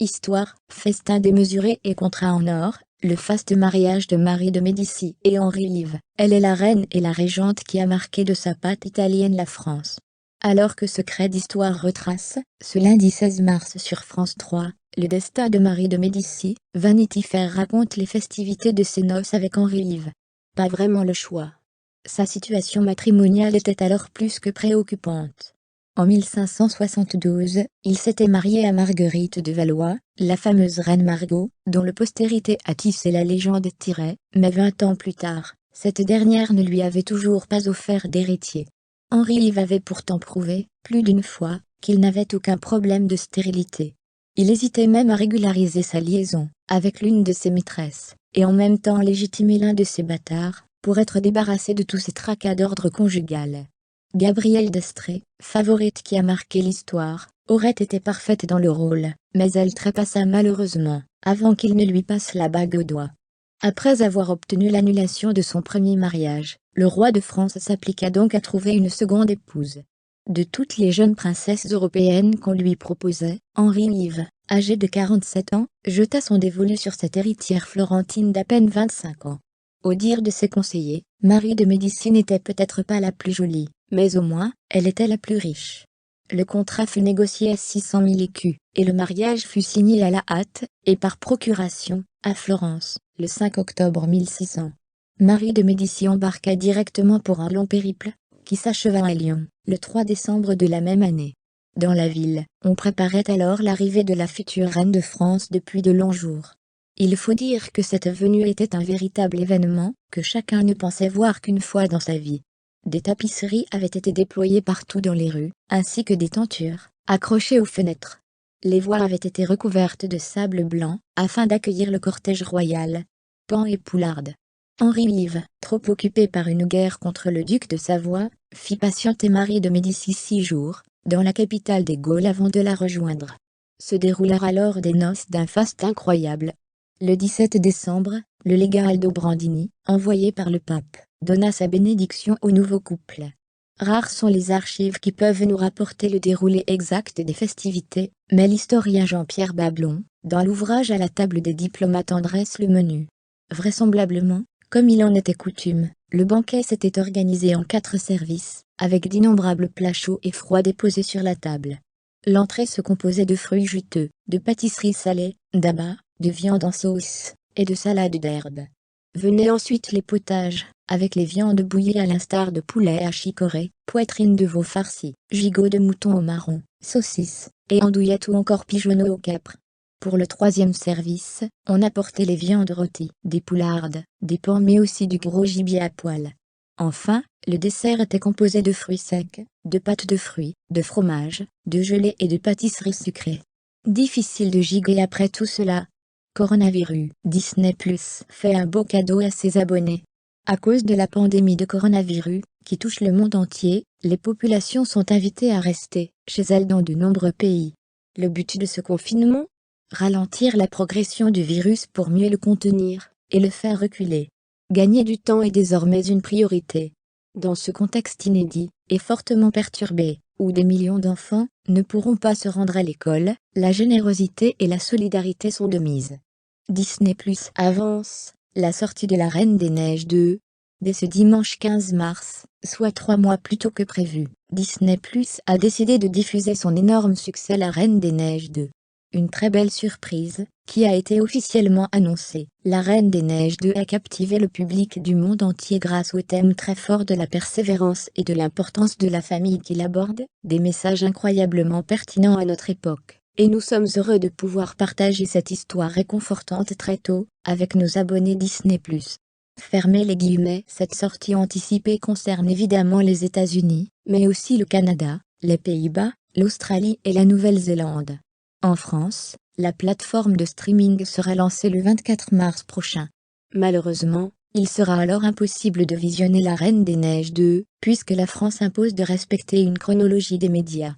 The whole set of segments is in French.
Histoire, festin démesuré et contrat en or, le faste mariage de Marie de Médicis et Henri Live. Elle est la reine et la régente qui a marqué de sa patte italienne la France. Alors que Secret d'Histoire retrace, ce lundi 16 mars sur France 3, le destin de Marie de Médicis, Vanity Fair raconte les festivités de ses noces avec Henri Live. Pas vraiment le choix. Sa situation matrimoniale était alors plus que préoccupante. En 1572, il s'était marié à Marguerite de Valois, la fameuse reine Margot, dont le postérité a tissé la légende tirait, mais 20 ans plus tard, cette dernière ne lui avait toujours pas offert d'héritier. Henri Live avait pourtant prouvé, plus d'une fois, qu'il n'avait aucun problème de stérilité. Il hésitait même à régulariser sa liaison avec l'une de ses maîtresses, et en même temps légitimer l'un de ses bâtards, pour être débarrassé de tous ces tracas d'ordre conjugal. Gabrielle d'Estrées, favorite qui a marqué l'histoire, aurait été parfaite dans le rôle, mais elle trépassa malheureusement, avant qu'il ne lui passe la bague au doigt. Après avoir obtenu l'annulation de son premier mariage, le roi de France s'appliqua donc à trouver une seconde épouse. De toutes les jeunes princesses européennes qu'on lui proposait, Henri Live, âgé de 47 ans, jeta son dévolu sur cette héritière florentine d'à peine 25 ans. Au dire de ses conseillers, Marie de Médicis n'était peut-être pas la plus jolie, mais au moins, elle était la plus riche. Le contrat fut négocié à 600 000 écus, et le mariage fut signé à la hâte, et par procuration, à Florence, le 5 octobre 1600. Marie de Médicis embarqua directement pour un long périple, qui s'acheva à Lyon, le 3 décembre de la même année. Dans la ville, on préparait alors l'arrivée de la future reine de France depuis de longs jours. Il faut dire que cette venue était un véritable événement, que chacun ne pensait voir qu'une fois dans sa vie. Des tapisseries avaient été déployées partout dans les rues, ainsi que des tentures, accrochées aux fenêtres. Les voies avaient été recouvertes de sable blanc, afin d'accueillir le cortège royal. Paon et poularde. Henri Live, trop occupé par une guerre contre le duc de Savoie, fit patienter Marie de Médicis 6 jours, dans la capitale des Gaules avant de la rejoindre. Se déroulèrent alors des noces d'un faste incroyable. Le 17 décembre, le légat Aldobrandini, envoyé par le pape, donna sa bénédiction au nouveau couple. Rares sont les archives qui peuvent nous rapporter le déroulé exact des festivités, mais l'historien Jean-Pierre Bablon, dans l'ouvrage À la table des diplomates en dresse le menu. Vraisemblablement, comme il en était coutume, le banquet s'était organisé en 4 services, avec d'innombrables plats chauds et froids déposés sur la table. L'entrée se composait de fruits juteux, de pâtisseries salées, d'abats, de viande en sauce, et de salades d'herbes. Venaient ensuite les potages, avec les viandes bouillies à l'instar de poulet à chicorée, poitrine de veau farcie, gigot de mouton au marron, saucisses, et andouillettes ou encore pigeonneaux au capre. Pour le 3e service, on apportait les viandes rôties, des poulardes, des paons mais aussi du gros gibier à poil. Enfin, le dessert était composé de fruits secs, de pâtes de fruits, de fromage, de gelée et de pâtisseries sucrées. Difficile de giguer après tout cela. Coronavirus. Disney+ fait un beau cadeau à ses abonnés. À cause de la pandémie de coronavirus, qui touche le monde entier, les populations sont invitées à rester chez elles dans de nombreux pays. Le but de ce confinement? Ralentir la progression du virus pour mieux le contenir, et le faire reculer. Gagner du temps est désormais une priorité. Dans ce contexte inédit, et fortement perturbé, où des millions d'enfants ne pourront pas se rendre à l'école, la générosité et la solidarité sont de mise. Disney+ avance la sortie de La Reine des Neiges 2. Dès ce dimanche 15 mars, soit 3 mois plus tôt que prévu, Disney+ a décidé de diffuser son énorme succès La Reine des Neiges 2. Une très belle surprise, qui a été officiellement annoncée. La Reine des Neiges 2 a captivé le public du monde entier grâce au thème très fort de la persévérance et de l'importance de la famille qu'il aborde, des messages incroyablement pertinents à notre époque. Et nous sommes heureux de pouvoir partager cette histoire réconfortante très tôt, avec nos abonnés Disney+. Fermez les guillemets. Cette sortie anticipée concerne évidemment les États-Unis, mais aussi le Canada, les Pays-Bas, l'Australie et la Nouvelle-Zélande. En France, la plateforme de streaming sera lancée le 24 mars prochain. Malheureusement, il sera alors impossible de visionner La Reine des Neiges 2, puisque la France impose de respecter une chronologie des médias.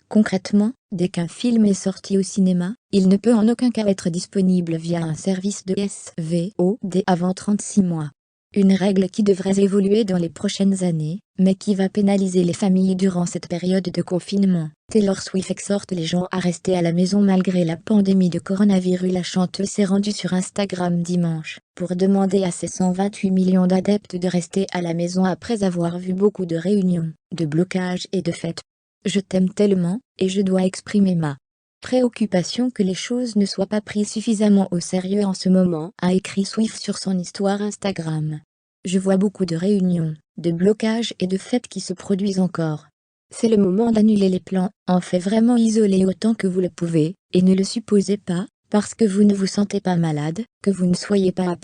Concrètement, dès qu'un film est sorti au cinéma, il ne peut en aucun cas être disponible via un service de SVOD avant 36 mois. Une règle qui devrait évoluer dans les prochaines années, mais qui va pénaliser les familles durant cette période de confinement. Taylor Swift exhorte les gens à rester à la maison malgré la pandémie de coronavirus. La chanteuse s'est rendue sur Instagram dimanche pour demander à ses 128 millions d'adeptes de rester à la maison après avoir vu beaucoup de réunions, de blocages et de fêtes. Je t'aime tellement, et je dois exprimer ma préoccupation que les choses ne soient pas prises suffisamment au sérieux en ce moment, a écrit Swift sur son histoire Instagram. Je vois beaucoup de réunions, de blocages et de fêtes qui se produisent encore. C'est le moment d'annuler les plans, en fait vraiment isoler autant que vous le pouvez, et ne le supposez pas, parce que vous ne vous sentez pas malade, que vous ne soyez pas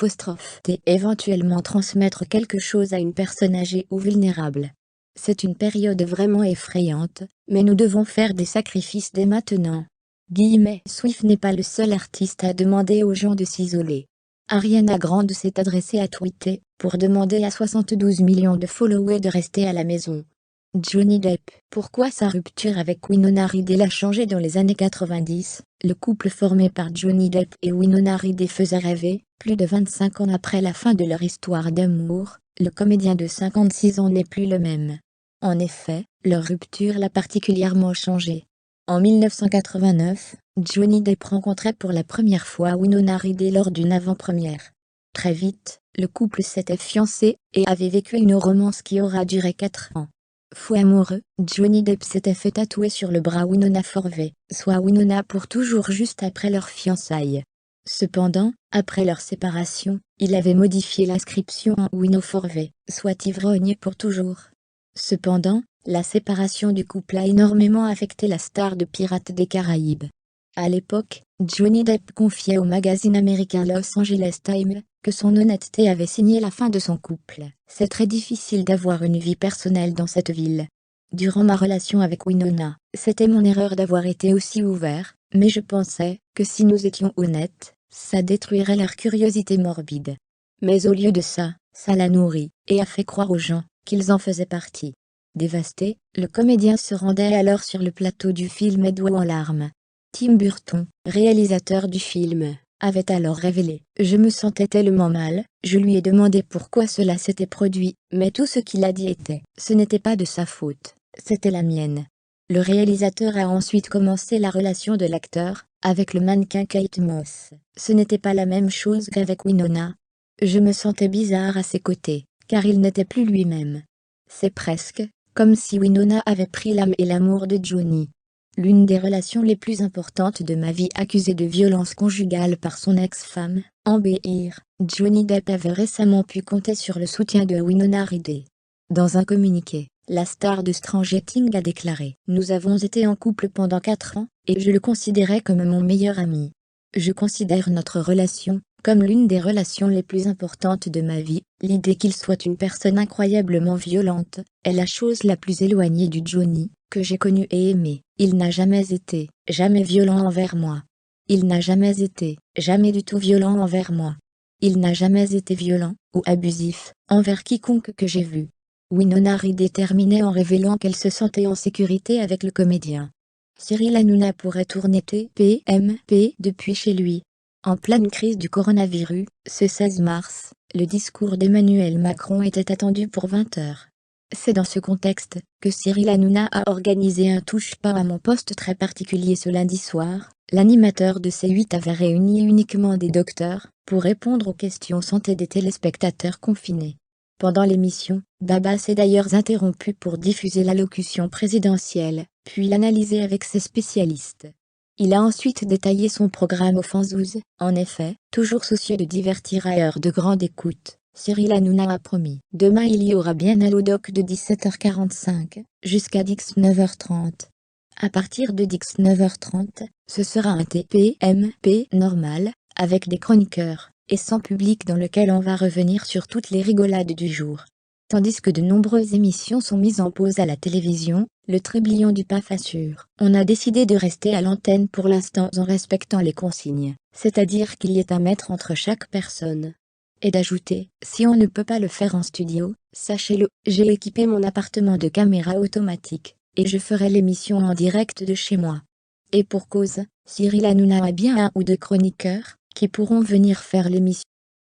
et éventuellement transmettre quelque chose à une personne âgée ou vulnérable. C'est une période vraiment effrayante, mais nous devons faire des sacrifices dès maintenant. Swift n'est pas le seul artiste à demander aux gens de s'isoler. Ariana Grande s'est adressée à Twitter pour demander à 72 millions de followers de rester à la maison. Johnny Depp, pourquoi sa rupture avec Winona Ryder l'a changé dans les années 90? Le couple formé par Johnny Depp et Winona Ryder faisait rêver. Plus de 25 ans après la fin de leur histoire d'amour, le comédien de 56 ans n'est plus le même. En effet, leur rupture l'a particulièrement changé. En 1989, Johnny Depp rencontrait pour la première fois Winona Ryder lors d'une avant-première. Très vite, le couple s'était fiancé et avait vécu une romance qui aura duré 4 ans. Fou amoureux, Johnny Depp s'était fait tatouer sur le bras Winona Forever, soit Winona pour toujours juste après leur fiançailles. Cependant, après leur séparation, il avait modifié l'inscription en Winona Forever, soit ivrogne pour toujours. Cependant, la séparation du couple a énormément affecté la star de Pirates des Caraïbes. À l'époque, Johnny Depp confiait au magazine américain Los Angeles Times que son honnêteté avait signé la fin de son couple. C'est très difficile d'avoir une vie personnelle dans cette ville. Durant ma relation avec Winona, c'était mon erreur d'avoir été aussi ouvert, mais je pensais que si nous étions honnêtes, ça détruirait leur curiosité morbide. Mais au lieu de ça, ça la nourrit, et a fait croire aux gens qu'ils en faisaient partie. Dévasté, le comédien se rendait alors sur le plateau du film Edouard en larmes. Tim Burton, réalisateur du film, avait alors révélé « Je me sentais tellement mal, je lui ai demandé pourquoi cela s'était produit, mais tout ce qu'il a dit était « ce n'était pas de sa faute, c'était la mienne ». Le réalisateur a ensuite commencé la relation de l'acteur avec le mannequin Kate Moss. Ce n'était pas la même chose qu'avec Winona. Je me sentais bizarre à ses côtés, car il n'était plus lui-même. C'est presque comme si Winona avait pris l'âme et l'amour de Johnny. L'une des relations les plus importantes de ma vie accusée de violence conjugale par son ex-femme, Amber Heard, Johnny Depp avait récemment pu compter sur le soutien de Winona Ryder. Dans un communiqué, la star de Stranger Things a déclaré « Nous avons été en couple pendant 4 ans, et je le considérais comme mon meilleur ami. Je considère notre relation comme l'une des relations les plus importantes de ma vie. L'idée qu'il soit une personne incroyablement violente est la chose la plus éloignée du Johnny que j'ai connu et aimé. Il n'a jamais été, jamais violent envers moi. Il n'a jamais été, jamais du tout violent envers moi. Il n'a jamais été violent ou abusif envers quiconque que j'ai vu. » Winona Ryder terminait en révélant qu'elle se sentait en sécurité avec le comédien. Cyril Hanouna pourrait tourner TPMP depuis chez lui. En pleine crise du coronavirus, ce 16 mars, le discours d'Emmanuel Macron était attendu pour 20 h. C'est dans ce contexte que Cyril Hanouna a organisé un touche pas à mon poste très particulier ce lundi soir. L'animateur de C8 avait réuni uniquement des docteurs pour répondre aux questions santé des téléspectateurs confinés. Pendant l'émission, Baba s'est d'ailleurs interrompu pour diffuser l'allocution présidentielle, puis l'analyser avec ses spécialistes. Il a ensuite détaillé son programme au Fanzouz. En effet, toujours soucieux de divertir à heure de grande écoute, Cyril Hanouna a promis. Demain il y aura bien un Lodoc de 17h45, jusqu'à 19h30. À partir de 19h30, ce sera un TPMP normal, avec des chroniqueurs, et sans public dans lequel on va revenir sur toutes les rigolades du jour. Tandis que de nombreuses émissions sont mises en pause à la télévision, le Tréblion du PAF assure. On a décidé de rester à l'antenne pour l'instant en respectant les consignes, c'est-à-dire qu'il y ait un mètre entre chaque personne. Et d'ajouter, si on ne peut pas le faire en studio, sachez-le, j'ai équipé mon appartement de caméras automatiques, et je ferai l'émission en direct de chez moi. Et pour cause, Cyril Hanouna a bien 1 ou 2 chroniqueurs qui pourront venir faire l'émission.